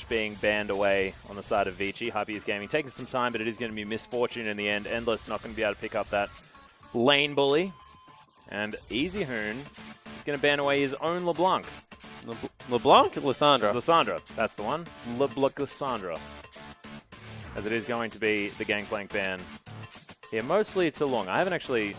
being banned away on the side of Vici. HYG Gaming taking some time, but it is going to be misfortune in the end. Endless not going to be able to pick up that lane bully. And EasyHoon is going to ban away his own LeBlanc. LeBlanc? Lissandra. Lissandra, that's the one. LeBlanc Lissandra. As it is going to be the Gangplank ban here, mostly to Long. I haven't actually...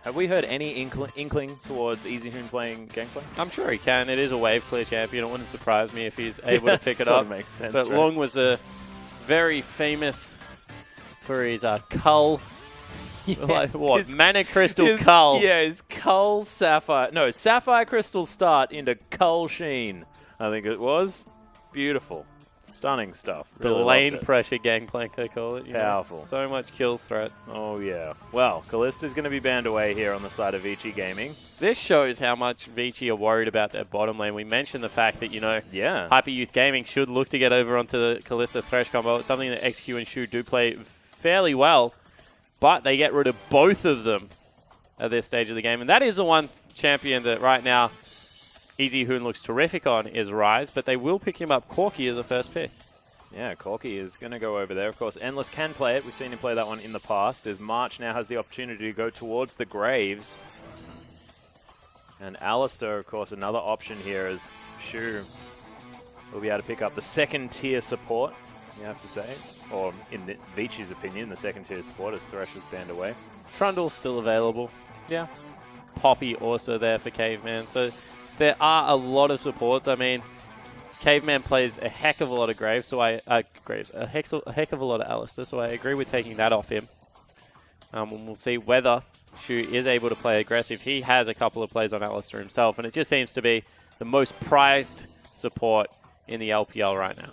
Have we heard any inkling towards EasyHoon playing Gangplank? I'm sure he can. It is a wave clear champion. It wouldn't surprise me if he's able to pick it up. Makes sense, but right? Long was very famous for his Cull. Like, what? Mana Crystal Cull. Yeah, his Cull Sapphire. No, Sapphire Crystal start into Cull Sheen, I think it was. Beautiful. Stunning stuff. The Really lane pressure Gangplank, they call it. Powerful. So much kill threat. Oh, yeah. Well, Kallista's going to be banned away here on the side of Vici Gaming. This shows how much Vici are worried about their bottom lane. We mentioned the fact that, Hyper Youth Gaming should look to get over onto the Kallista Thresh combo. It's something that XQ and Shu do play fairly well, but they get rid of both of them at this stage of the game. And that is the one champion that right now EasyHoon looks terrific on is Rise, but they will pick him up Corki as a first pick. Yeah, Corki is going to go over there. Of course, Endless can play it. We've seen him play that one in the past, as March now has the opportunity to go towards the Graves. And Alistair, of course, another option here as Shu will be able to pick up the second-tier support, you have to say. Or, in Vici's opinion, the second-tier support as Thresh was banned away. Trundle's still available. Yeah. Poppy also there for Caveman. So there are a lot of supports. I mean, Caveman plays a heck of a lot of Graves, so a heck of a lot of Alistair, so I agree with taking that off him. And we'll see whether Shu is able to play aggressive. He has a couple of plays on Alistair himself, and it just seems to be the most prized support in the LPL right now.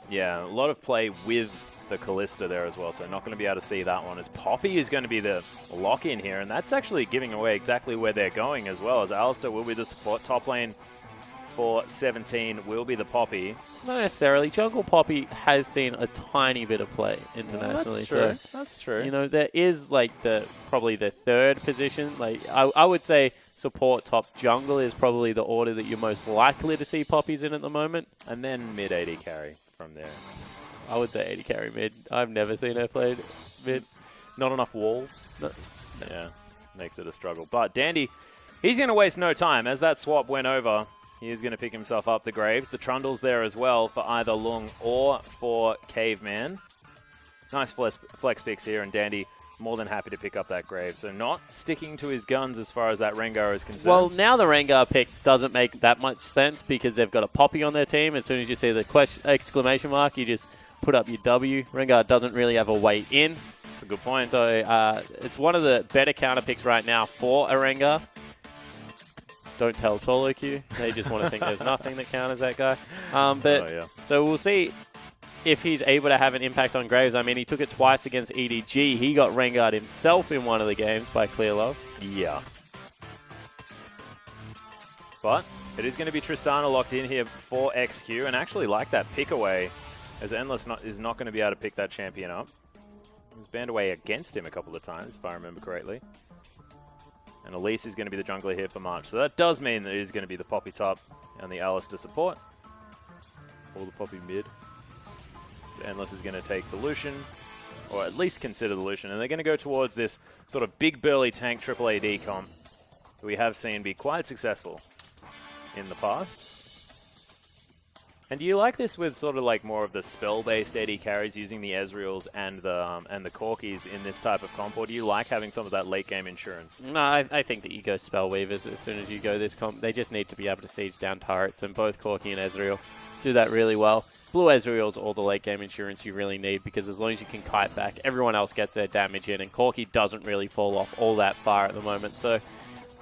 Yeah, a lot of play with the Kallista there as well, so not going to be able to see that one, as Poppy is going to be the lock-in here, and that's actually giving away exactly where they're going as well, as Alistair will be the support. Top lane for 17 will be the Poppy. Not necessarily. Jungle Poppy has seen a tiny bit of play internationally. Well, that's true. That's true. There is probably the third position. I would say support top jungle is probably the order that you're most likely to see Poppies in at the moment. And then mid AD carry from there. I would say AD carry mid. I've never seen her played mid. Not enough walls. No. Yeah, makes it a struggle. But Dandy, he's going to waste no time. As that swap went over, he is going to pick himself up the Graves. The Trundle's there as well for either Lung or for Caveman. Nice flex picks here, and Dandy more than happy to pick up that Grave. So not sticking to his guns as far as that Rengar is concerned. Well, now the Rengar pick doesn't make that much sense because they've got a Poppy on their team. As soon as you see the exclamation mark, you just put up your W. Rengar doesn't really have a way in. That's a good point. So it's one of the better counter picks right now for a Rengar. Don't tell solo queue. They just want to think there's nothing that counters that guy. So we'll see if he's able to have an impact on Graves. I mean, he took it twice against EDG. He got Rengar'd himself in one of the games by Clear Love. Yeah. But it is going to be Tristana locked in here for XQ, and actually like that pick away, as Endless is not going to be able to pick that champion up. He was banned away against him a couple of times, if I remember correctly. And Elise is going to be the jungler here for March. So that does mean that it is going to be the Poppy top and the Alistair support. Or the Poppy mid. So Endless is going to take the Lucian, or at least consider the Lucian. And they're going to go towards this sort of big burly tank triple AD comp that we have seen be quite successful in the past. And do you like this with sort of like more of the spell-based AD carries using the Ezreals and the Corkis in this type of comp, or do you like having some of that late-game insurance? No, I think that you go Spell Weavers as soon as you go this comp. They just need to be able to siege down turrets, and both Corki and Ezreal do that really well. Blue Ezreal's all the late-game insurance you really need, because as long as you can kite back, everyone else gets their damage in, and Corki doesn't really fall off all that far at the moment. So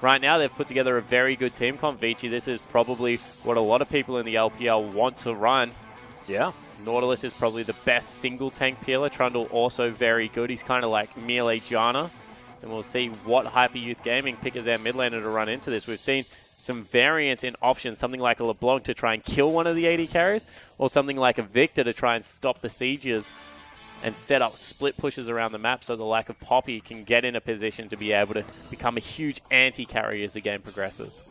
right now, they've put together a very good team comp. Vici, this is probably what a lot of people in the LPL want to run. Yeah. Nautilus is probably the best single tank peeler. Trundle also very good. He's kind of like melee Janna. And we'll see what Hyper Youth Gaming pick as their mid laner to run into this. We've seen some variance in options, something like a LeBlanc to try and kill one of the AD carries, or something like a Victor to try and stop the sieges and set up split pushes around the map so the lack of Poppy can get in a position to be able to become a huge anti-carry as the game progresses.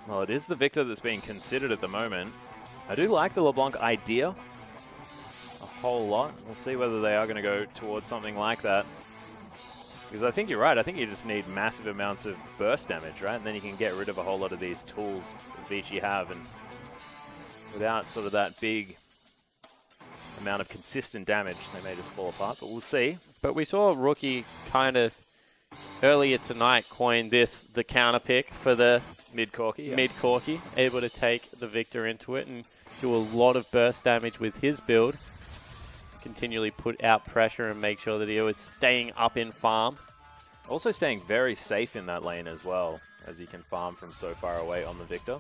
Well, it is the Victor that's being considered at the moment, I do like the LeBlanc idea a whole lot. We'll see whether they are going to go towards something like that. Because I think you're right. I think you just need massive amounts of burst damage, right? And then you can get rid of a whole lot of these tools that Vici have. And without sort of that big amount of consistent damage, they may just fall apart. But we'll see. But we saw Rookie kind of earlier tonight coin this the counter pick for the mid-corky. Yeah. Mid-corky, able to take the Victor into it and do a lot of burst damage with his build. Continually put out pressure and make sure that he was staying up in farm. Also staying very safe in that lane as well, as he can farm from so far away on the Victor.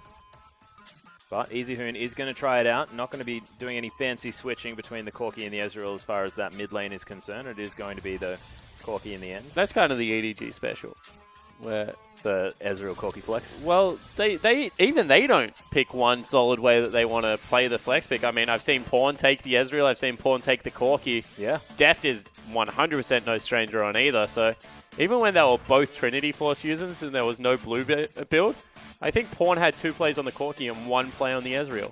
But EasyHoon is going to try it out. Not going to be doing any fancy switching between the Corki and the Ezreal as far as that mid lane is concerned. It is going to be the Corki in the end. That's kind of the EDG special, where the Ezreal Corki flex. Well, they don't pick one solid way that they want to play the flex pick. I mean, I've seen Pawn take the Ezreal, I've seen Pawn take the Corki. Yeah. Deft is 100% no stranger on either. So even when they were both Trinity Force users and there was no blue build, I think Pawn had 2 plays on the Corki and 1 play on the Ezreal.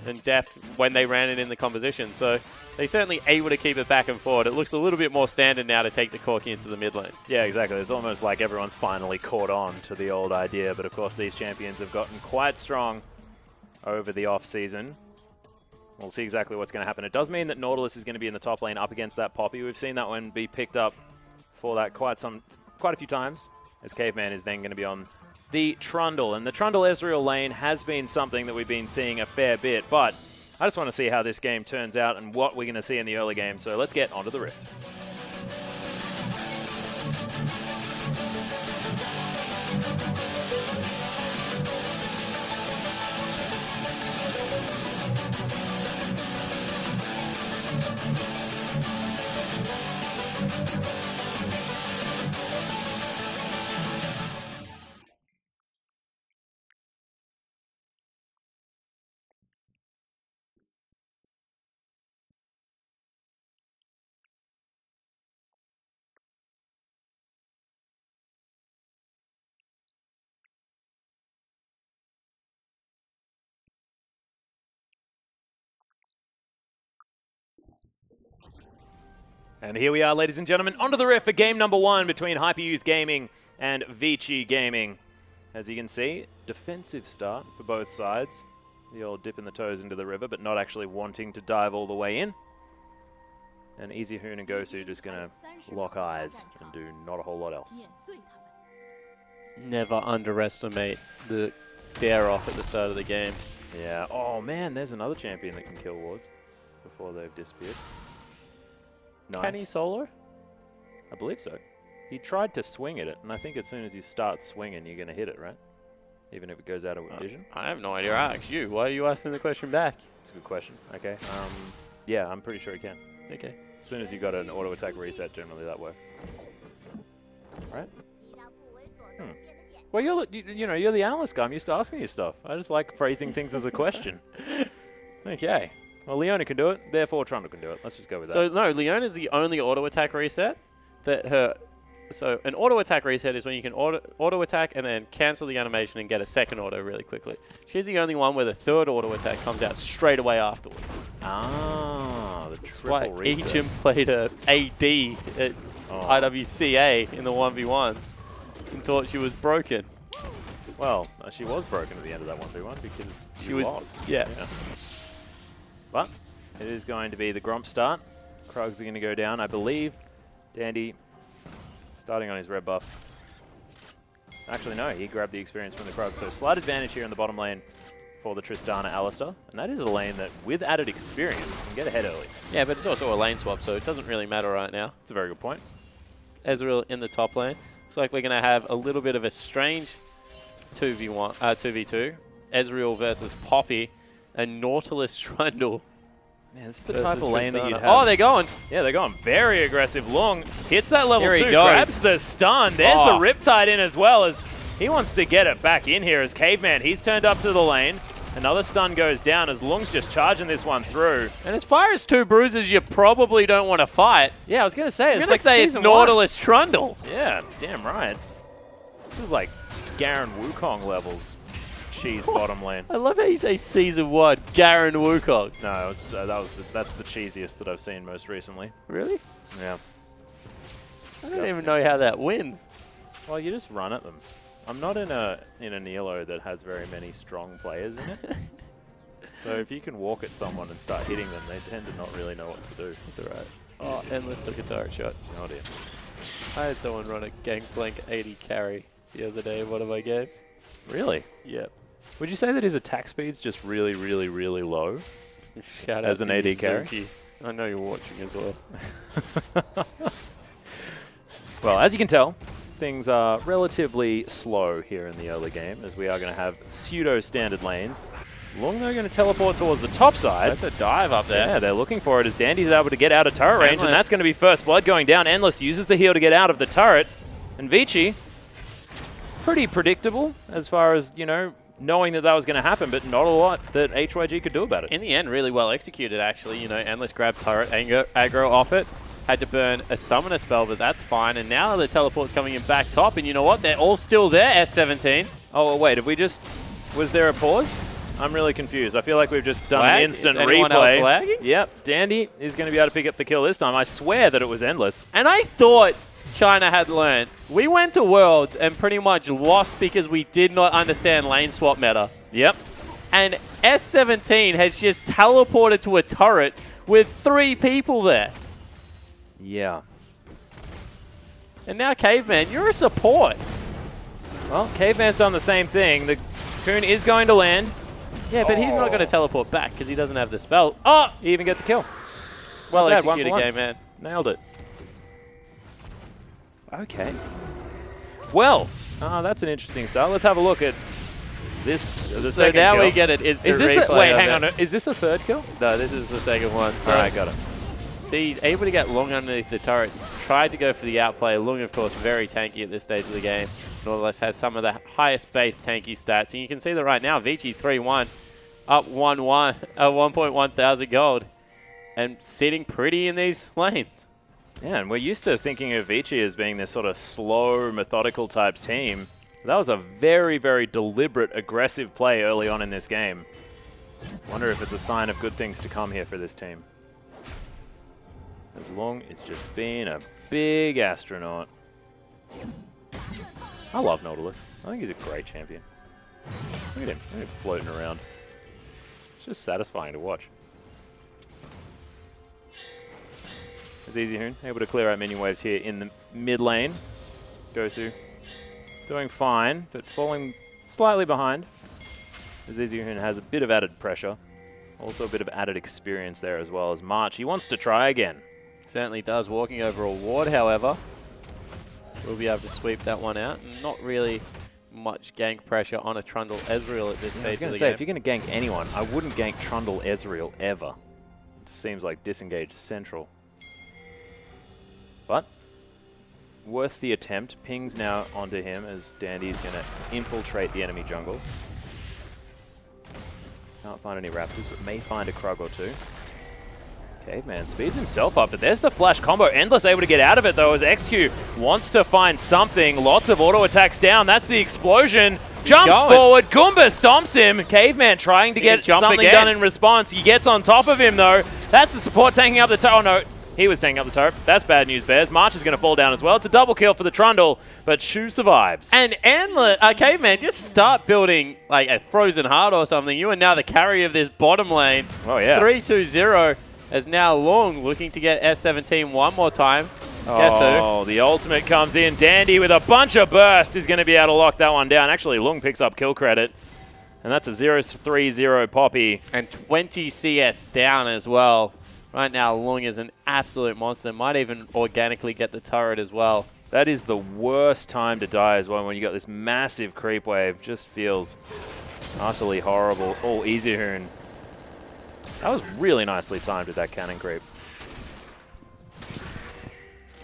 And Deft when they ran it in the composition. So they certainly able to keep it back and forward. It looks a little bit more standard now to take the Corki into the mid lane. Yeah, exactly. It's almost like everyone's finally caught on to the old idea. But of course, these champions have gotten quite strong over the off-season. We'll see exactly what's going to happen. It does mean that Nautilus is going to be in the top lane up against that Poppy. We've seen that one be picked up for that quite a few times, as Caveman is then going to be on the Trundle. And the Trundle Ezreal lane has been something that we've been seeing a fair bit, but I just want to see how this game turns out and what we're going to see in the early game. So let's get onto the Rift. And here we are, ladies and gentlemen, onto the Rift for game number 1 between Hyper Gaming and Vici Gaming. As you can see, defensive start for both sides. The old dipping the toes into the river, but not actually wanting to dive all the way in. And EasyHoon and Gosu just going to lock eyes and do not a whole lot else. Never underestimate the stare off at the start of the game. Yeah. Oh, man, there's another champion that can kill wards before they've disappeared. Nice. Can he solo? I believe so. He tried to swing at it, and I think as soon as you start swinging, you're going to hit it, right? Even if it goes out of vision. I have no idea. I asked you. Why are you asking the question back? It's a good question. Okay. Yeah, I'm pretty sure he can. Okay. As soon as you got an auto attack reset, generally that works. Right? Well, you're the analyst guy. I'm used to asking you stuff. I just like phrasing things as a question. Okay. Well, Leona can do it, therefore Trundle can do it. Let's just go with that. So, no, Leona's the only auto-attack reset that her... So, an auto-attack reset is when you can auto-attack and then cancel the animation and get a second auto really quickly. She's the only one where the third auto-attack comes out straight away afterwards. Ah, the triple reset. Egypt played a AD at IWCA in the 1v1s and thought she was broken. Well, she was broken at the end of that 1v1 because she was. Yeah. But it is going to be the Gromp start. Krugs are going to go down, I believe. Dandy starting on his red buff. Actually, no, he grabbed the experience from the Krugs. So slight advantage here in the bottom lane for the Tristana Alistar. And that is a lane that, with added experience, can get ahead early. Yeah, but it's also a lane swap, so it doesn't really matter right now. That's a very good point. Ezreal in the top lane. Looks like we're going to have a little bit of a strange 2v2. Ezreal versus Poppy. And Nautilus Trundle. Man, this is the type of lane that you'd have. Oh, they're going. Yeah, they're going very aggressive. Long hits that level 2, goes. grabs the stun. There's the Riptide in as well, as he wants to get it back in here as Caveman. He's turned up to the lane. Another stun goes down as Lung's just charging this one through. And as far as 2 bruises, you probably don't want to fight. Yeah, I was going to say, it's Nautilus Trundle. Yeah, damn right. This is like Garen Wukong levels. cheese bottom lane. I love how you say Season 1, Garen Wukong. No, that's the cheesiest that I've seen most recently. Really? Yeah. I don't even know how that wins. Well, you just run at them. I'm not in a Nilo that has very many strong players in it. So if you can walk at someone and start hitting them, they tend to not really know what to do. It's alright. Oh, Endless took a turret shot. Oh dear. I had someone run a Gangplank 80 carry the other day in one of my games. Really? Yep. Would you say that his attack speed's just really, really, really low? Shout out as an to AD carry? Zuki. I know you're watching as well. Well, as you can tell, things are relatively slow here in the early game, as we are going to have pseudo-standard lanes. Long, they're going to teleport towards the top side. That's a dive up there. Yeah, they're looking for it as Dandy's able to get out of turret range, and that's going to be first blood going down. Endless uses the heal to get out of the turret. And Vici, pretty predictable as far as, you know, knowing that was going to happen, but not a lot that HYG could do about it. In the end, really well executed, actually. You know, Endless grabbed turret, aggro off it, had to burn a summoner spell, but that's fine. And now the teleport's coming in back top, and you know what? They're all still there, S17. Oh, wait, have we just... Was there a pause? I'm really confused. I feel like we've just done an instant Is anyone replay. else lagging? Yep, Dandy is going to be able to pick up the kill this time. I swear that it was Endless. And I thought China had learned. We went to Worlds and pretty much lost because we did not understand lane swap meta. Yep. And S17 has just teleported to a turret with 3 people there. Yeah. And now Caveman, you're a support. Well, Caveman's done the same thing. The Coon is going to land. Yeah, but he's not going to teleport back because he doesn't have the spell. Oh! He even gets a kill. Well Not bad, 1 executed for 1. game, man. Nailed it. Okay. Well, that's an interesting start. Let's have a look at this. The So second now kill. we get it. It's Is this replay wait, of hang it. on. Is this a third kill? No, this is the second one. So All right, got it. see, he's able to get Lung underneath the turret. Tried to go for the outplay. Lung, of course, very tanky at this stage of the game. Nautilus has some of the highest base tanky stats. And you can see that right now, Vici 3-1, up 1.1 thousand gold, and sitting pretty in these lanes. Yeah, and we're used to thinking of Vici as being this sort of slow, methodical type team. That was a very, very deliberate, aggressive play early on in this game. Wonder if it's a sign of good things to come here for this team. As long as just being a big astronaut. I love Nautilus. I think he's a great champion. Look at him floating around. It's just satisfying to watch. Easy Hoon able to clear out minion waves here in the mid lane. Gosu doing fine, but falling slightly behind. Easy Hoon has a bit of added pressure. Also a bit of added experience there as well as March. He wants to try again. Certainly does. Walking over a ward, however, we'll be able to sweep that one out. Not really much gank pressure on a Trundle Ezreal at this stage I was of going the to say, game. if you're going to gank anyone, I wouldn't gank Trundle Ezreal ever. It seems like disengaged central. But worth the attempt. Ping's now onto him as Dandy's going to infiltrate the enemy jungle. Can't find any Raptors, but may find a Krug or two. Caveman speeds himself up, but there's the flash combo. Endless able to get out of it, though, as XQ wants to find something. Lots of auto attacks down. That's the explosion. Jumps forward. Goomba stomps him. Caveman trying to get something done in response. He gets on top of him, though. That's the support tanking up the turret. Oh, no. He was tanking up the turret. That's bad news, Bears. March is going to fall down as well. It's a double kill for the Trundle, but Shu survives. And Endless, Caveman, just start building like a Frozen Heart or something. You are now the carry of this bottom lane. Oh, yeah. 3-2-0 as now Lung looking to get S17 one more time. Guess who? Oh, the ultimate comes in. Dandy with a bunch of burst is going to be able to lock that one down. Actually, Lung picks up kill credit. And that's a 0-3-0 Poppy. And 20 CS down as well. Right now, Lung is an absolute monster. Might even organically get the turret as well. That is the worst time to die as well when you got this massive creep wave. Just feels utterly horrible. Oh, Easy Hoon. That was really nicely timed with that cannon creep.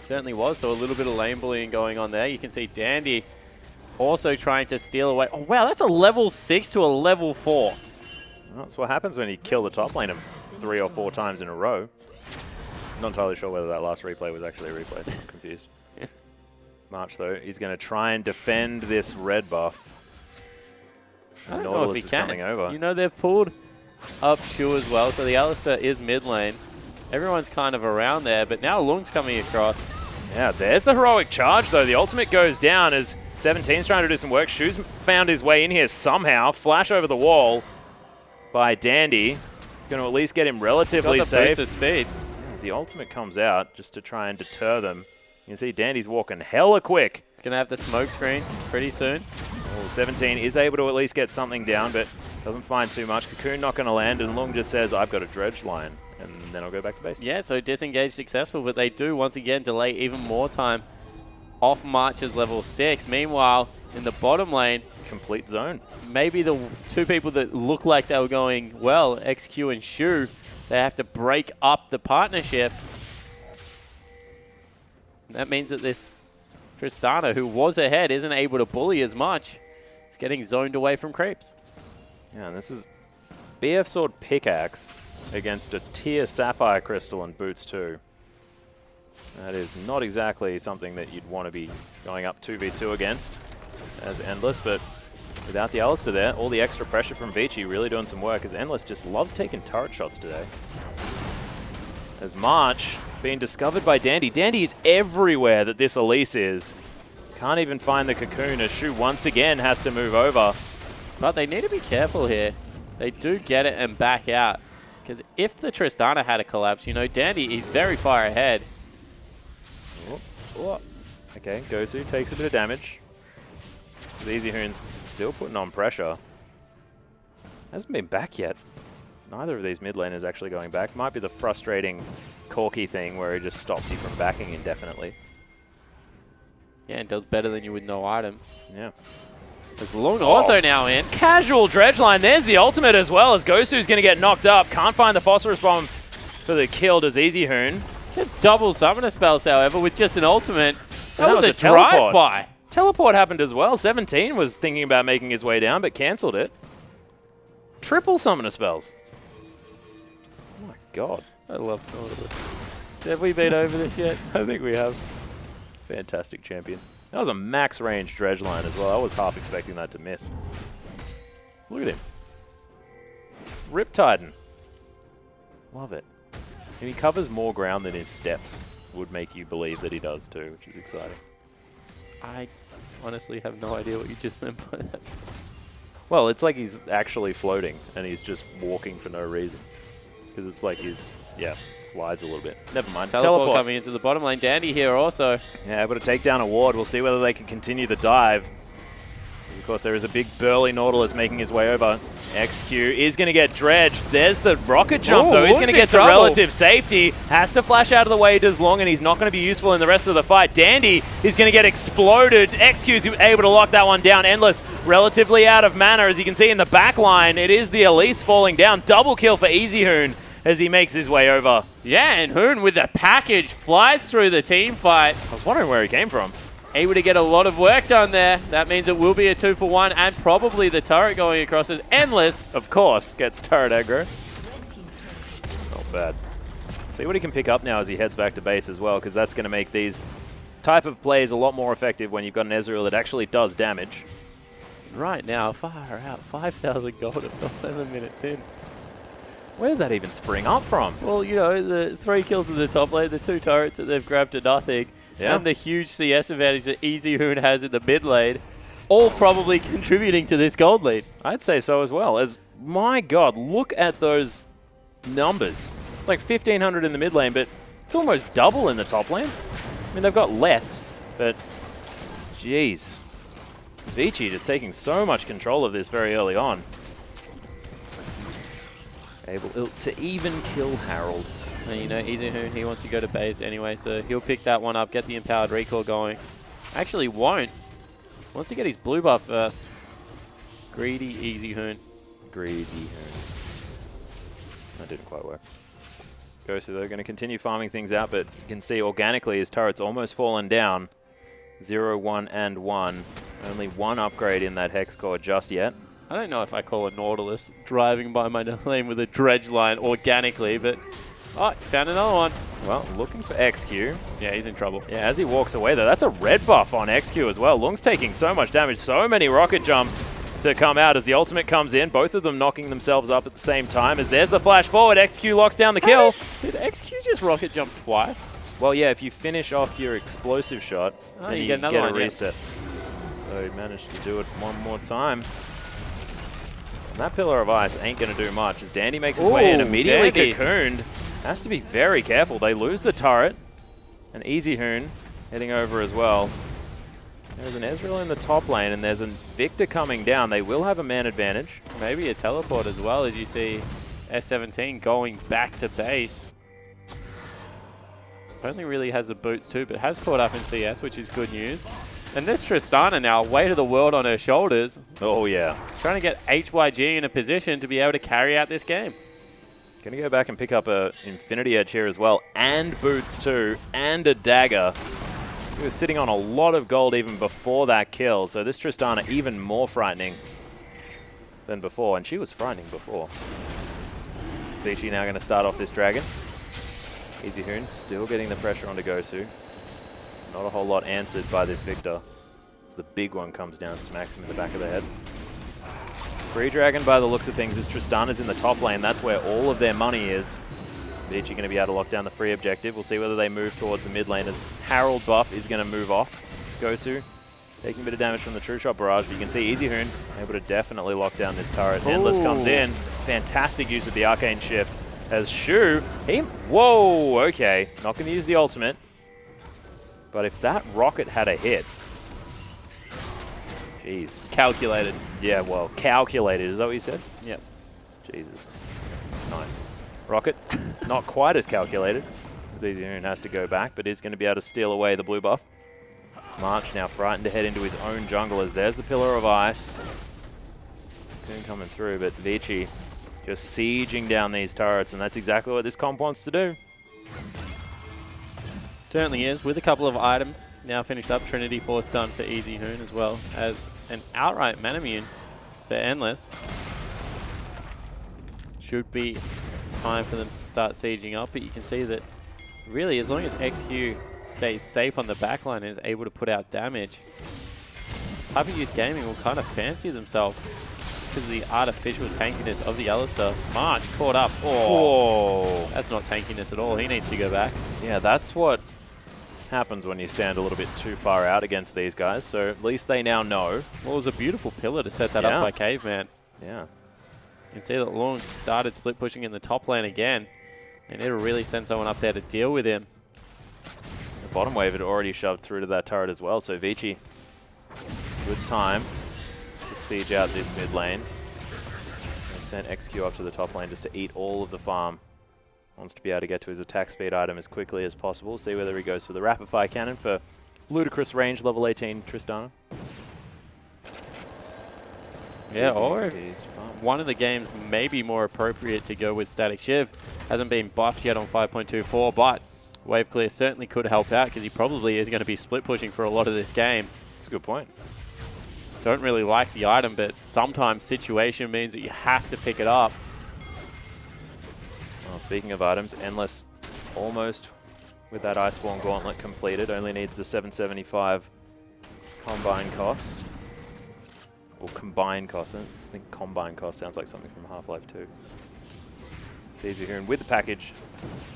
Certainly was. So a little bit of lane bullying going on there. You can see Dandy also trying to steal away. Oh, wow, that's a level 6 to a level 4. Well, that's what happens when you kill the top laner 3 or 4 times in a row. Not entirely sure whether that last replay was actually a replay, so I'm confused. March, though, is going to try and defend this red buff. I don't know if Nautilus he is can. coming over. You know, they've pulled up Shu as well, so the Alistair is mid lane. Everyone's kind of around there, but now Lung's coming across. Yeah, there's the heroic charge, though. The ultimate goes down as 17's trying to do some work. Shu's found his way in here somehow. Flash over the wall by Dandy. It's going to at least get him relatively Got the safe. boots of speed. The ultimate comes out just to try and deter them. You can see Dandy's walking hella quick. He's going to have the smoke screen pretty soon. Oh, 17 is able to at least get something down, but doesn't find too much. Cocoon not going to land, and Lung just says, I've got a dredge line, and then I'll go back to base. Yeah, so disengage successful, but they do once again delay even more time off March's level 6. Meanwhile, in the bottom lane, Complete zone. maybe the two people that look like they were going well, XQ and Shu, they have to break up the partnership. And that means that this Tristana, who was ahead, isn't able to bully as much. It's getting zoned away from creeps. Yeah, and this is BF Sword Pickaxe against a tier Sapphire Crystal and Boots 2. That is not exactly something that you'd want to be going up 2v2 against as Endless, but without the Alistair there, all the extra pressure from Vici really doing some work, as Endless just loves taking turret shots today. As March being discovered by Dandy. Dandy is everywhere that this Elise is. Can't even find the Cocoon, as Shu once again has to move over. But they need to be careful here. They do get it and back out. Because if the Tristana had a collapse, you know, Dandy is very far ahead. Oh. Okay, Gosu takes a bit of damage. Easy Hoon's still putting on pressure. Hasn't been back yet. Neither of these mid laners actually going back. Might be the frustrating Corky thing where it just stops you from backing indefinitely. Yeah, and does better than you with no item. Yeah. There's Lung also now in. Casual dredge line. There's the ultimate as well, as Gosu's going to get knocked up. Can't find the Phosphorus Bomb for the kill. Does Easy Hoon. It's double summoner spells, however, with just an ultimate. That was a teleport. drive-by. Teleport happened as well. 17 was thinking about making his way down, but cancelled it. Triple summoner spells. Oh my god. I love Nautilus. Have we been over this yet? I think we have. Fantastic champion. That was a max range dredge line as well. I was half expecting that to miss. Look at him. Rip Titan. Love it. And he covers more ground than his steps would make you believe that he does too, which is exciting. I honestly have no idea what you just meant by that. Well, it's like he's actually floating and he's just walking for no reason. Because it's like he's, yeah, slides a little bit. Never mind. Teleport coming into the bottom lane. Dandy here also. Yeah, able to take down a ward. We'll see whether they can continue the dive. Of course, there is a big burly Nautilus making his way over. XQ is going to get dredged. There's the rocket jump, though. He's going to get to relative safety. Has to flash out of the way, does Long, and he's not going to be useful in the rest of the fight. Dandy is going to get exploded. XQ's able to lock that one down. Endless relatively out of mana, as you can see in the back line. It is the Elise falling down. Double kill for Easy Hoon as he makes his way over. Yeah, and Hoon with the package flies through the team fight. I was wondering where he came from. Able to get a lot of work done there. That means it will be a 2-for-1 and probably the turret going across as Endless. Of course, gets turret aggro. Not bad. See what he can pick up now as he heads back to base as well, because that's going to make these type of plays a lot more effective when you've got an Ezreal that actually does damage. Right now, far out, 5,000 gold at 11 minutes in. Where did that even spring up from? Well, you know, the 3 kills in the top lane, the 2 turrets that they've grabbed to nothing. Yeah. And the huge CS advantage that Easy Hoon has in the mid lane, all probably contributing to this gold lead. I'd say so as well. As my god, look at those numbers. It's like 1,500 in the mid lane, but it's almost double in the top lane. I mean, they've got less, but jeez. Vici just taking so much control of this very early on. Able to even kill Harold. And you know, Easy Hoon, he wants to go to base anyway, so he'll pick that one up, get the empowered recall going. Actually won't. Wants to get his blue buff first. Greedy Easy Hoon. Greedy Hoon. That didn't quite work. Gosu, they're going to continue farming things out, but you can see organically his turret's almost fallen down. 0, 1, and 1. Only one upgrade in that Hex Core just yet. I don't know if I call a Nautilus driving by my lane with a dredge line organically, but... Oh, found another one. Well, looking for XQ. Yeah, he's in trouble. Yeah, as he walks away though, that's a red buff on XQ as well. Lung's taking so much damage, so many rocket jumps. to come out as the ultimate comes in. Both of them knocking themselves up at the same time as there's the flash forward. XQ locks down the kill. Did XQ just rocket jump twice? Well, yeah, if you finish off your explosive shot, then you you get another get one, a reset. So he managed to do it one more time. And that Pillar of Ice ain't going to do much as Dandy makes his way in, immediately Dandy. cocooned. Has to be very careful. They lose the turret. An Easy Hoon heading over as well. There's an Ezreal in the top lane, and there's a Victor coming down. They will have a man advantage. Maybe a teleport as well, as you see S17 going back to base. Only really has the boots too, but has caught up in CS, which is good news. And this Tristana now, weight of the world on her shoulders. Oh, yeah. Trying to get HYG in a position to be able to carry out this game. Going to go back and pick up a Infinity Edge here as well, and boots too, and a dagger. He was sitting on a lot of gold even before that kill, so this Tristana even more frightening than before, and she was frightening before. Vici now going to start off this dragon. Easy Hoon still getting the pressure onto Gosu. Not a whole lot answered by this Victor. As the big one comes down, smacks him in the back of the head. Free Dragon, by the looks of things, is Tristana's in the top lane. That's where all of their money is. Vici going to be able to lock down the free objective. We'll see whether they move towards the mid lane as Harold buff is going to move off. Gosu taking a bit of damage from the True Shot barrage, but you can see Easy Hoon able to definitely lock down this turret. Endless comes in. Fantastic use of the Arcane Shift as Shu, whoa, okay. Not going to use the ultimate. But if that rocket had a hit, jeez. Calculated. Yeah, well, calculated. Is that what you said? Yep. Jesus. Nice. Rocket, not quite as calculated. As Easy Hoon has to go back, but is going to be able to steal away the blue buff. March now frightened to head into his own jungle as there's the Pillar of Ice. Coon coming through, but Vici just sieging down these turrets, and that's exactly what this comp wants to do. Certainly is, with a couple of items now finished up. Trinity Force done for Easy Hoon, as well as an outright Manamune for Endless. Should be time for them to start sieging up, but you can see that really, as long as XQ stays safe on the backline and is able to put out damage, HYG Gaming will kind of fancy themselves because of the artificial tankiness of the Alistar. March caught up. Oh, that's not tankiness at all. He needs to go back. Yeah, that's what happens when you stand a little bit too far out against these guys, so at least they now know. Well, it was a beautiful pillar to set that up by Caveman. Yeah. You can see that Lorne started split pushing in the top lane again, and it'll really send someone up there to deal with him. The bottom wave had already shoved through to that turret as well, so Vici, good time to siege out this mid lane. They sent XQ up to the top lane just to eat all of the farm. Wants to be able to get to his attack speed item as quickly as possible. See whether he goes for the rapid fire cannon for ludicrous range, level 18 Tristana. Yeah, or if one of the games may be more appropriate to go with Static Shiv. Hasn't been buffed yet on 5.24, but Wave Clear certainly could help out because he probably is going to be split pushing for a lot of this game. That's a good point. Don't really like the item, but sometimes situation means that you have to pick it up. Well, speaking of items, Endless almost with that Iceborne Gauntlet completed. Only needs the 775 combine cost. Or combined cost. I think combine cost sounds like something from Half-Life 2. It's easier here. And with the package,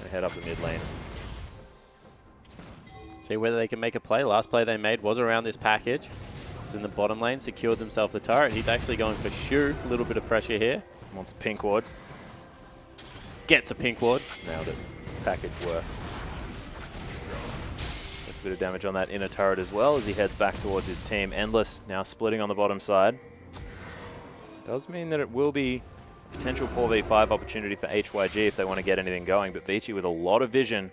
they head up the mid lane. See whether they can make a play. Last play they made was around this package. In the bottom lane, secured themselves the turret. He's actually going for Shu. A little bit of pressure here. Wants a pink ward. Gets a pink ward. Nailed it. Package worth. Gets a bit of damage on that inner turret as well as he heads back towards his team. Endless now splitting on the bottom side. Does mean that it will be potential 4v5 opportunity for HYG if they want to get anything going, but Vici with a lot of vision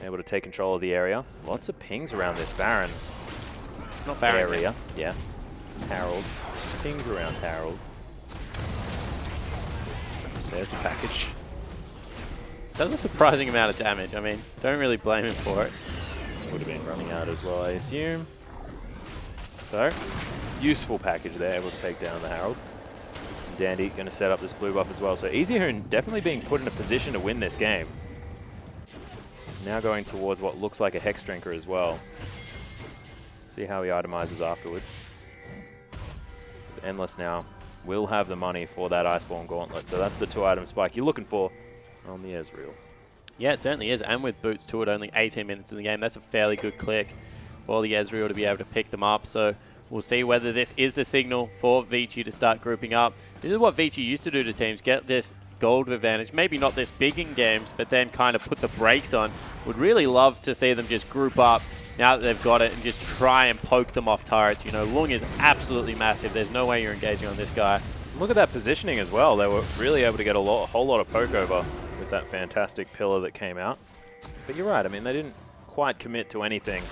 able to take control of the area. Lots of pings around this Baron. It's not Baron area. Yeah. Harold. Pings around Harold. There's the package. Does a surprising amount of damage. I mean, don't really blame him for it. Would have been running out as well, I assume. So, useful package there, able to take down the Harold. And Dandy going to set up this blue buff as well. So Easy Hoon definitely being put in a position to win this game. Now going towards what looks like a Hex Drinker as well. See how he itemizes afterwards. Endless now will have the money for that Iceborne Gauntlet. So that's the 2-item spike you're looking for on the Ezreal. Yeah, it certainly is. And with boots to it, only 18 minutes in the game, that's a fairly good click for the Ezreal to be able to pick them up. So we'll see whether this is the signal for Vici to start grouping up. This is what Vici used to do to teams, get this gold advantage. Maybe not this big in games, but then kind of put the brakes on. Would really love to see them just group up now that they've got it and just try and poke them off turrets. You know, Lung is absolutely massive. There's no way you're engaging on this guy. Look at that positioning as well. They were really able to get a whole lot of poke over with that fantastic pillar that came out. But you're right, I mean, they didn't quite commit to anything.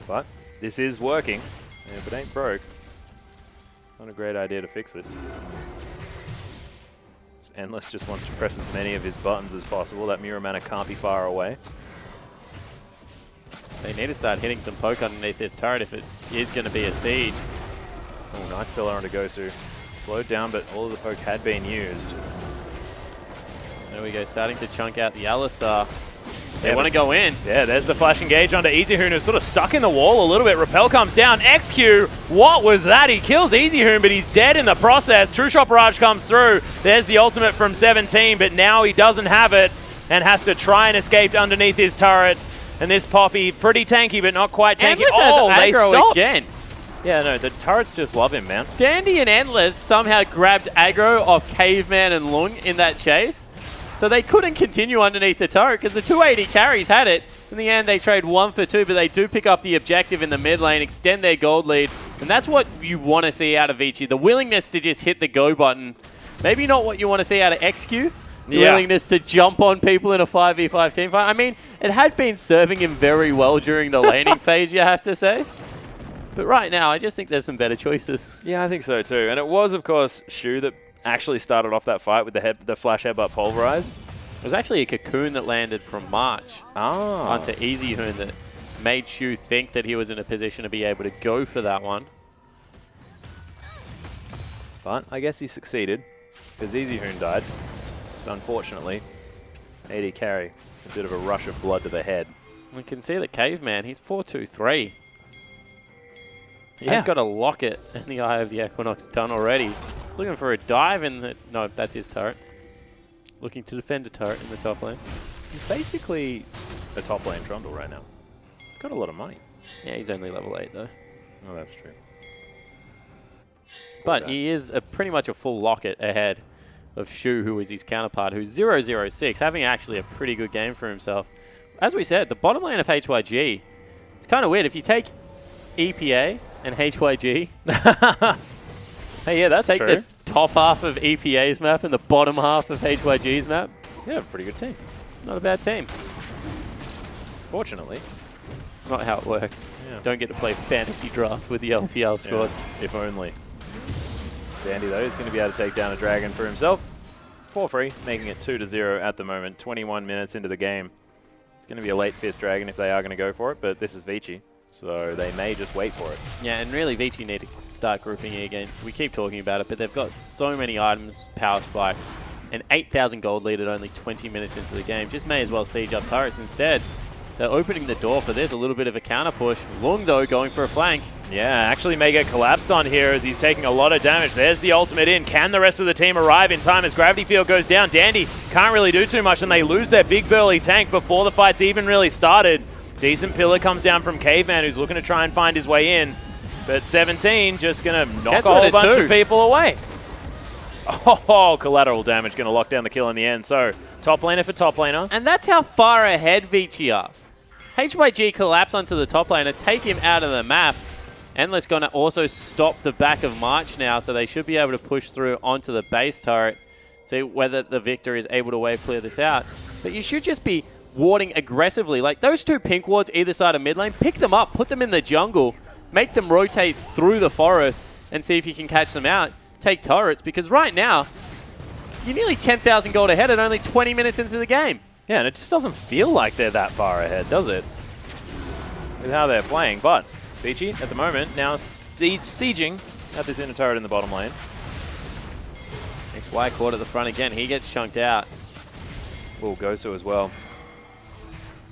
But this is working. And if it ain't broke, not a great idea to fix it. This Endless just wants to press as many of his buttons as possible. That Mirror Mana can't be far away. They need to start hitting some poke underneath this turret if it is going to be a siege. Oh, nice pillar onto Gosu. Slowed down, but all of the poke had been used. There we go, starting to chunk out the Alistar. They want to go in. Yeah, there's the flash engage onto EasyHoon, who's sort of stuck in the wall a little bit. Repel comes down. XQ, what was that? He kills EasyHoon, but he's dead in the process. True Shot Barrage comes through. There's the ultimate from 17, but now he doesn't have it and has to try and escape underneath his turret. And this Poppy, pretty tanky, but not quite tanky. Oh, they aggro stopped. again. Yeah, no, the turrets just love him, man. Dandy and Endless somehow grabbed aggro off Caveman and Lung in that chase. So they couldn't continue underneath the turret because the 280 carries had it. In the end, they trade 1 for 2, but they do pick up the objective in the mid lane, extend their gold lead. And that's what you want to see out of Vici. The willingness to just hit the go button. Maybe not what you want to see out of XQ. The willingness to jump on people in a 5v5 team fight. I mean, it had been serving him very well during the laning phase, you have to say. But right now, I just think there's some better choices. Yeah, I think so too. And it was, of course, Shu that actually started off that fight with the flash headbutt pulverize. It was actually a cocoon that landed from March onto EasyHoon that made Shu think that he was in a position to be able to go for that one. But I guess he succeeded because EasyHoon died. Just unfortunately, AD carry, a bit of a rush of blood to the head. We can see the Caveman, he's 4-2-3. Yeah. He's got a locket in the Eye of the Equinox done already. He's looking for a dive in the... No, that's his turret. Looking to defend a turret in the top lane. He's basically a top lane Trundle right now. He's got a lot of money. Yeah, he's only level 8 though. Oh, that's true. But he is pretty much a full locket ahead of Shu, who is his counterpart, who's 0-0-6, having actually a pretty good game for himself. As we said, the bottom lane of HYG, it's kind of weird. If you take EPA and HYG, hey, yeah, that's take true. the top half of EPA's map and the bottom half of HYG's map. Yeah, pretty good team. Not a bad team. Fortunately. It's not how it works. Yeah. Don't get to play fantasy draft with the LPL squads. Yeah, if only. Dandy, though, is going to be able to take down a dragon for himself for free, making it 2-0 at the moment. 21 minutes into the game. It's going to be a late 5th dragon if they are going to go for it, but this is Vici, so they may just wait for it. Yeah, and really Vici need to start grouping it again. We keep talking about it, but they've got so many items, power spikes, and 8,000 gold lead at only 20 minutes into the game. Just may as well siege up turrets instead. They're opening the door for this, a little bit of a counter push. Lung, though, going for a flank. Yeah, actually may get collapsed on here as he's taking a lot of damage. There's the ultimate in. Can the rest of the team arrive in time as Gravity Field goes down? Dandy can't really do too much, and they lose their big burly tank before the fight's even really started. Decent pillar comes down from Caveman, who's looking to try and find his way in. But 17 just going to knock a whole bunch of people away. Oh, collateral damage going to lock down the kill in the end. So, top laner for top laner. And that's how far ahead Vici are. HYG collapse onto the top laner, take him out of the map. Endless going to also stop the back of March now, so they should be able to push through onto the base turret. See whether the Victor is able to wave clear this out. But you should just be warding aggressively. Like those 2 pink wards either side of mid lane, pick them up, put them in the jungle, make them rotate through the forest, and see if you can catch them out. Take turrets, because right now, you're nearly 10,000 gold ahead at only 20 minutes into the game. Yeah, and it just doesn't feel like they're that far ahead, does it? With how they're playing. But Vici, at the moment, now sieging at this inner turret in the bottom lane. XY caught at the front again. He gets chunked out. Oh, Gosu as well.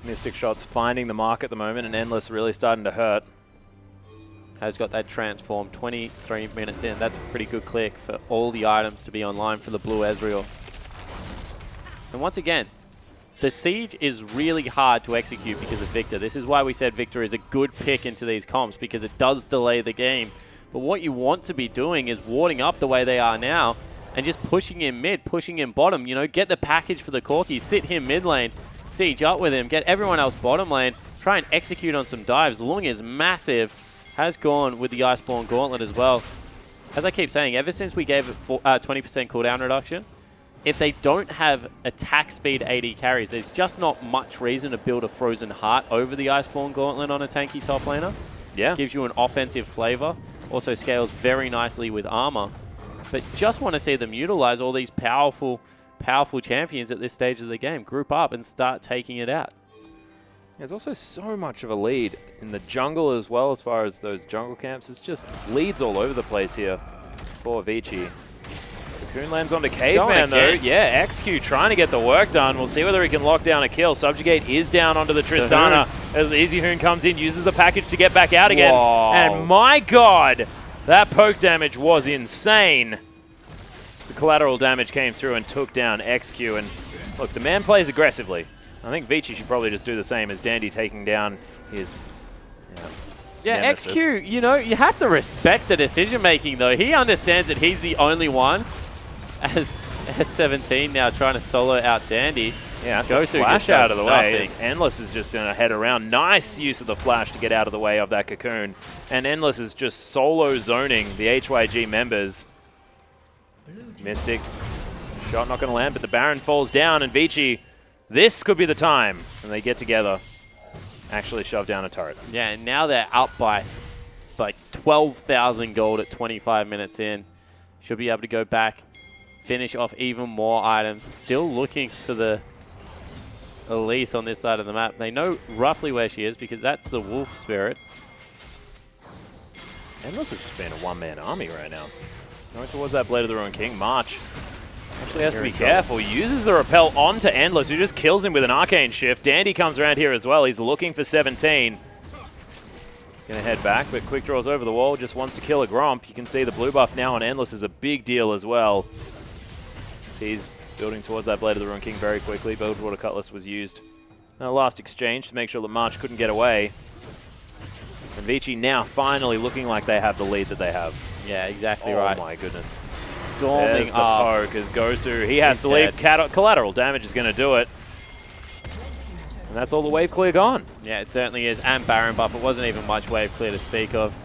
Mystic shots finding the mark at the moment, and Endless really starting to hurt. has got that transform 23 minutes in. That's a pretty good click for all the items to be online for the blue Ezreal. And once again, the Siege is really hard to execute because of Victor. This is why we said Victor is a good pick into these comps, because it does delay the game. But what you want to be doing is warding up the way they are now and just pushing him mid, pushing him bottom. You know, get the package for the Corki, sit him mid lane, siege up with him, get everyone else bottom lane, try and execute on some dives. Lung is massive, has gone with the Iceborne Gauntlet as well. As I keep saying, ever since we gave it 20% cooldown reduction, if they don't have attack speed AD carries, there's just not much reason to build a Frozen Heart over the Iceborne Gauntlet on a tanky top laner. Yeah. Gives you an offensive flavor. Also scales very nicely with armor. But just want to see them utilize all these powerful champions at this stage of the game. Group up and start taking it out. There's also so much of a lead in the jungle as well, as far as those jungle camps. It's just leads all over the place here for Vici. Cocoon lands onto Caveman though. Yeah, XQ trying to get the work done. We'll see whether he can lock down a kill. Subjugate is down onto the Tristana as Easy Hoon comes in, uses the package to get back out again. Whoa. And my god, that poke damage was insane. The collateral damage came through and took down XQ. And look, the man plays aggressively. I think Vici should probably just do the same as Dandy, taking down his nemesis. XQ, you know, you have to respect the decision-making, though. He understands that he's the only one, as S17 now trying to solo out Dandy. Yeah, that's a flash out of the way. Endless is just going to head around. Nice use of the flash to get out of the way of that Cocoon. And Endless is just solo zoning the HYG members. Mystic, shot not going to land, but the Baron falls down, and Vici, this could be the time when they get together, actually shove down a turret. Yeah, and now they're up by like 12,000 gold at 25 minutes in. Should be able to go back, finish off even more items. Still looking for the Elise on this side of the map. They know roughly where she is because that's the Wolf Spirit. Endless has just been a one-man army right now. Going towards that Blade of the Ruined King. March actually has to be careful. He uses the repel onto Endless, who just kills him with an Arcane Shift. Dandy comes around here as well. He's looking for 17. He's going to head back, but Quick Draw's over the wall. Just wants to kill a Gromp. You can see the blue buff now on Endless is a big deal as well. So he's building towards that Blade of the Ruined King very quickly. Bilgewater Cutlass was used in the last exchange to make sure that March couldn't get away. And Vici now finally looking like they have the lead that they have. Yeah, exactly right. Oh my goodness. Storming There's the up. poke as Gosu. He has to leave. Collateral damage is going to do it. And that's all the wave clear gone. Yeah, it certainly is. And Baron buff. It wasn't even much wave clear to speak of.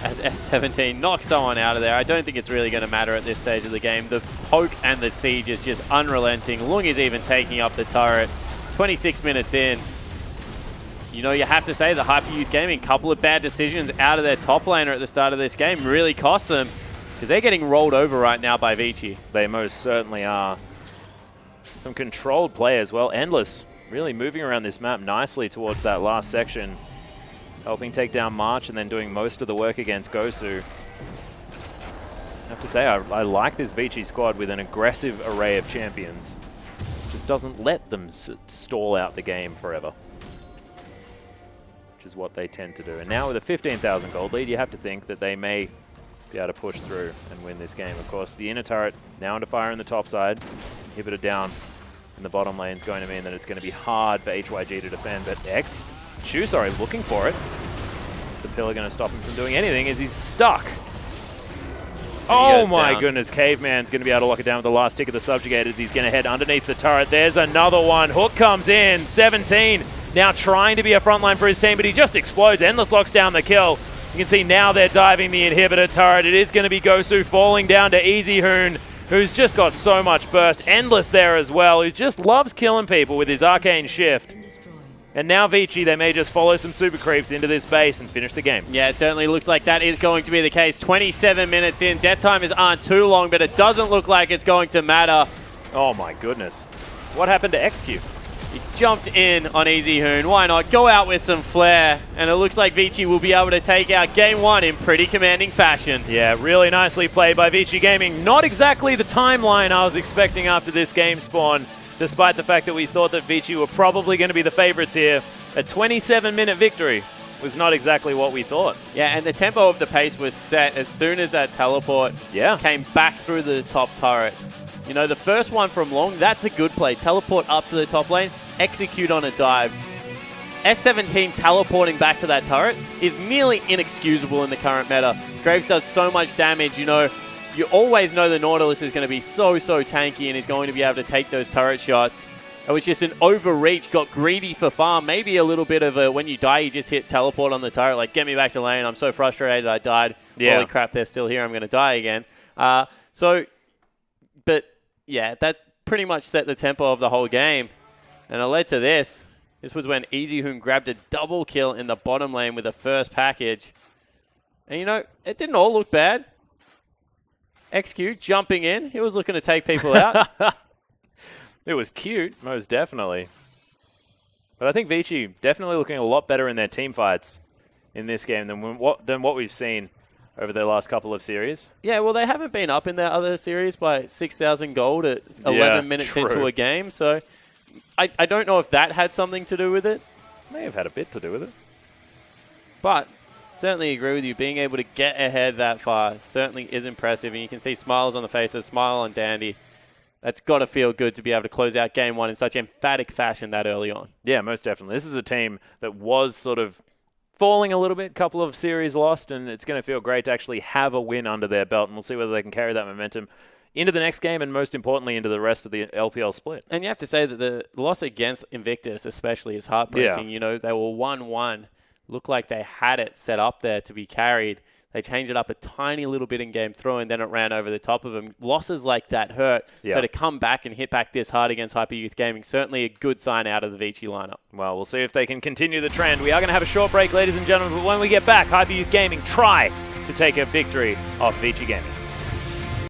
As S17 knocks someone out of there. I don't think it's really going to matter at this stage of the game. The poke and the siege is just unrelenting. Lung is even taking up the turret. 26 minutes in. You know, you have to say the Hyper Youth Gaming, couple of bad decisions out of their top laner at the start of this game really cost them, because they're getting rolled over right now by Vici. They most certainly are. Some controlled play as well. Endless really moving around this map nicely towards that last section, helping take down March and then doing most of the work against Gosu. I have to say, I like this Vici squad with an aggressive array of champions. Just doesn't let them stall out the game forever, which is what they tend to do. And now with a 15,000 gold lead, you have to think that they may be able to push through and win this game. Of course, the inner turret now under fire in the top side. Inhibitor down in the bottom lane is going to mean that it's going to be hard for HYG to defend. But looking for it. Is the pillar going to stop him from doing anything as he's stuck? Oh my goodness, Caveman's going to be able to lock it down with the last tick of the Subjugators. He's going to head underneath the turret. There's another one. Hook comes in. 17 now trying to be a frontline for his team, but he just explodes. Endless locks down the kill. You can see now they're diving the inhibitor turret. It is going to be Gosu falling down to Easy Hoon, who's just got so much burst. Endless there as well, who just loves killing people with his Arcane Shift. And now Vici, they may just follow some super creeps into this base and finish the game. Yeah, it certainly looks like that is going to be the case. 27 minutes in. Death timers aren't too long, but it doesn't look like it's going to matter. Oh my goodness. What happened to XQ? He jumped in on Easy Hoon. Why not? Go out with some flair. And it looks like Vici will be able to take out game one in pretty commanding fashion. Yeah, really nicely played by Vici Gaming. Not exactly the timeline I was expecting after this game spawn, despite the fact that we thought that Vici were probably going to be the favorites here. A 27-minute victory was not exactly what we thought. Yeah, and the tempo of the pace was set as soon as that teleport came back through the top turret. You know, the first one from Long, that's a good play. Teleport up to the top lane, execute on a dive. S17 teleporting back to that turret is nearly inexcusable in the current meta. Graves does so much damage, you know. You always know the Nautilus is going to be so tanky and is going to be able to take those turret shots. It was just an overreach, got greedy for farm. Maybe a little bit of a, when you die, you just hit teleport on the turret, like, get me back to lane. I'm so frustrated I died. Yeah. Holy crap, they're still here. I'm going to die again. But yeah, that pretty much set the tempo of the whole game. And it led to this. This was when EasyHoon grabbed a double kill in the bottom lane with the first package. And, you know, it didn't all look bad. XQ jumping in. He was looking to take people out. It was cute, most definitely. But I think Vici definitely looking a lot better in their team fights in this game than what we've seen over their last couple of series. Yeah, well, they haven't been up in their other series by 6,000 gold at 11 minutes into a game. So I don't know if that had something to do with it. May have had a bit to do with it. But certainly agree with you. Being able to get ahead that far certainly is impressive. And you can see smiles on the faces, smile on Dandy. That's got to feel good to be able to close out game one in such emphatic fashion that early on. Yeah, most definitely. This is a team that was sort of falling a little bit, couple of series lost, and it's going to feel great to actually have a win under their belt, and we'll see whether they can carry that momentum into the next game and most importantly into the rest of the LPL split. And you have to say that the loss against Invictus especially is heartbreaking. Yeah. You know, they were 1-1, looked like they had it set up there to be carried. They changed it up a tiny little bit in game through, and then it ran over the top of them. Losses like that hurt. Yeah. So to come back and hit back this hard against Hyper Youth Gaming, certainly a good sign out of the Vici lineup. Well, we'll see if they can continue the trend. We are going to have a short break, ladies and gentlemen, but when we get back, Hyper Youth Gaming try to take a victory off Vici Gaming.